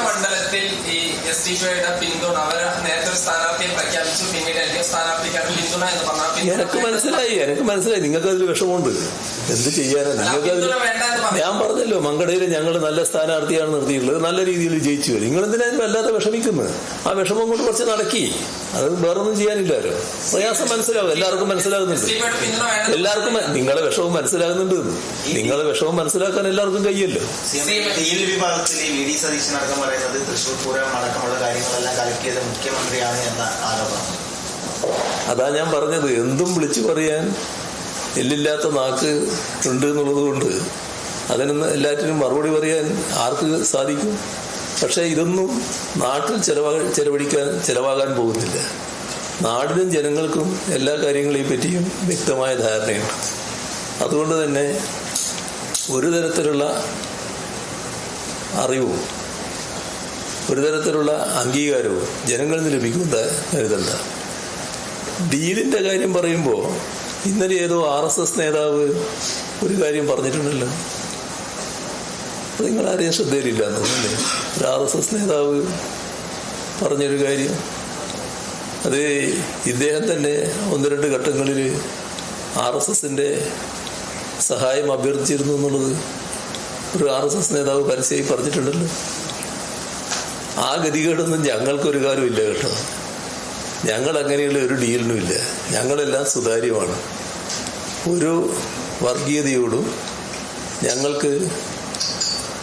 മണ്ഡലത്തിൽ ഈ SDPIയുടെ പിന്തുണ അവർ നേരത്തെ ഒരു സ്ഥാനാർത്ഥിയെ പ്രഖ്യാപിച്ചു, പിന്നീട് സ്ഥാനാർത്ഥിക്കാരുടെ പിന്തുണ എന്ന് പറഞ്ഞാൽ എനിക്ക് മനസ്സിലായി നിങ്ങൾക്ക് അതിൽ വിഷമമുണ്ട്. എന്ത് ചെയ്യാനാ നിങ്ങൾക്ക് ഞാൻ പറഞ്ഞല്ലോ, മങ്കടയിൽ ഞങ്ങൾ നല്ല സ്ഥാനാർത്ഥിയാണ് നിർത്തിയിട്ടുള്ളത്, നല്ല രീതിയിൽ ജയിച്ചു വരും. നിങ്ങൾ എന്തിനായാലും വല്ലാതെ വിഷമിക്കുന്നത്? ആ വിഷമം കൊണ്ട് കുറച്ച് നടക്കി, അത് വേറൊന്നും ചെയ്യാനില്ലല്ലോ. പ്രയാസം മനസ്സിലാവും, എല്ലാവർക്കും മനസ്സിലാകുന്നുണ്ട്. എല്ലാവർക്കും നിങ്ങളെ വിഷമം മനസ്സിലാകുന്നുണ്ട്. നിങ്ങളെ വിഷമം മനസ്സിലാക്കാൻ എല്ലാവർക്കും കഴിയല്ലോ. VD സതീശൻ അടക്കം പറയുന്നത് തൃശ്ശൂർ പൂരം അടക്കമുള്ള കാര്യങ്ങളെല്ലാം കലക്കിയത് മുഖ്യമന്ത്രിയാണ് എന്ന ആരോപണം. അതാ ഞാൻ പറഞ്ഞത്, എന്തും വിളിച്ചു പറയാൻ എല്ലില്ലാത്ത നാക്ക് ഉണ്ട് എന്നുള്ളത് കൊണ്ട് അതിനൊന്ന് എല്ലാറ്റിനും മറുപടി പറയാൻ ആർക്ക് സാധിക്കും? പക്ഷെ ഇതൊന്നും നാട്ടിൽ ചെലവാകാൻ പോകുന്നില്ല. നാടിനും ജനങ്ങൾക്കും എല്ലാ കാര്യങ്ങളെയും പറ്റിയും വ്യക്തമായ ധാരണയുണ്ട്. അതുകൊണ്ട് തന്നെ ഒരു തരത്തിലുള്ള അറിവും ഒരു തരത്തിലുള്ള അംഗീകാരവും ജനങ്ങളിൽ നിന്ന് ലഭിക്കുന്ന കരുതണ്ട. ഡീലിന്റെ കാര്യം പറയുമ്പോൾ ഇന്നലെ ഏതോ RSS നേതാവ് ഒരു കാര്യം പറഞ്ഞിട്ടുണ്ടല്ലോ. അത് നിങ്ങളാരെയും ശ്രദ്ധയിലില്ല എന്നല്ലേ? ഒരു RSS നേതാവ് പറഞ്ഞൊരു കാര്യം, അത് ഇദ്ദേഹം തന്നെ 1-2 ഘട്ടങ്ങളിൽ RSSന്റെ സഹായം അഭ്യർത്ഥിച്ചിരുന്നു എന്നുള്ളത് ഒരു RSS നേതാവ് പരസ്യമായി പറഞ്ഞിട്ടുണ്ടല്ലോ. ആ ഗതികേടൊന്നും ഞങ്ങൾക്കൊരു കാര്യമില്ല കേട്ടോ. ഞങ്ങൾ അങ്ങനെയുള്ള ഒരു ഡീലിനുമില്ല. ഞങ്ങളെല്ലാം സുതാര്യമാണ്. ഒരു വർഗീയതയോടും ഞങ്ങൾക്ക്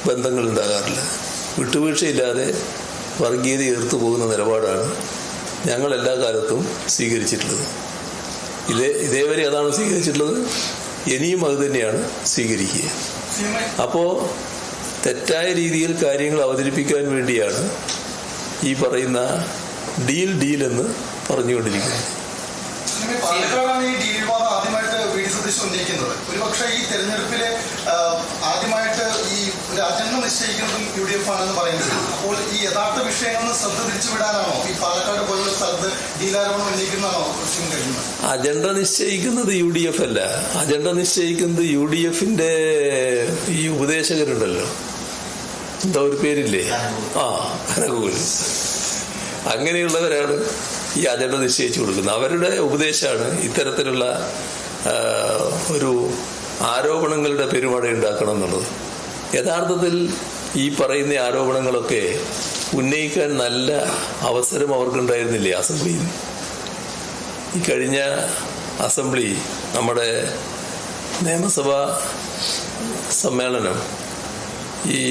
ബന്ധങ്ങൾ ഉണ്ടാകാറില്ല. വിട്ടുവീഴ്ചയില്ലാതെ വർഗീയത എതിർത്തു പോകുന്ന നിലപാടാണ് ഞങ്ങൾ എല്ലാ കാലത്തും സ്വീകരിച്ചിട്ടുള്ളത്. ഇതേവരെ അതാണ് സ്വീകരിച്ചിട്ടുള്ളത്, ഇനിയും അത് തന്നെയാണ് സ്വീകരിക്കുക. അപ്പോ തെറ്റായ രീതിയിൽ കാര്യങ്ങൾ അവതരിപ്പിക്കാൻ വേണ്ടിയാണ് ഈ പറയുന്ന ഡീൽ എന്ന് പറഞ്ഞുകൊണ്ടിരിക്കുന്നത്. പാലക്കാടാണ് ഈ ഡീൽ വിവാദം ആദ്യമായിട്ട് VD സതീശൻ ഉന്നയിക്കുന്നത്. ഒരുപക്ഷെ ഈ തെരഞ്ഞെടുപ്പില് ആദ്യമായിട്ട് ഈ ഒരു അജണ്ട നിശ്ചയിക്കുന്നതും UDF ആണെന്ന് പറയുന്നത്. അപ്പോൾ ഈ യഥാർത്ഥ വിഷയങ്ങളിൽ ശ്രദ്ധ തിരിച്ചുവിടാനാണോ ഈ പാലക്കാട് പോലുള്ള സ്ഥലത്ത് ഡീലാരോപണം ഉന്നയിക്കുന്നതാണോ കഴിയുന്നത്? അജണ്ട നിശ്ചയിക്കുന്നത് UDF അല്ല. അജണ്ട നിശ്ചയിക്കുന്നത് UDFന്റെ ഈ ഉപദേശകരുണ്ടല്ലോ, എന്താ ഒരു പേരില്ലേ, കനകൂലി, അങ്ങനെയുള്ളവരാണ് ഈ അജണ്ട നിശ്ചയിച്ചു കൊടുക്കുന്നത്. അവരുടെ ഉപദേശമാണ് ഇത്തരത്തിലുള്ള ഒരു ആരോപണങ്ങളുടെ പെരുമഴ ഉണ്ടാക്കണം എന്നുള്ളത്. യഥാർത്ഥത്തിൽ ഈ പറയുന്ന ആരോപണങ്ങളൊക്കെ ഉന്നയിക്കാൻ നല്ല അവസരം അവർക്കുണ്ടായിരുന്നില്ലേ അസംബ്ലിയിൽ? ഈ കഴിഞ്ഞ അസംബ്ലി, നമ്മുടെ നിയമസഭാ സമ്മേളനം, ഈ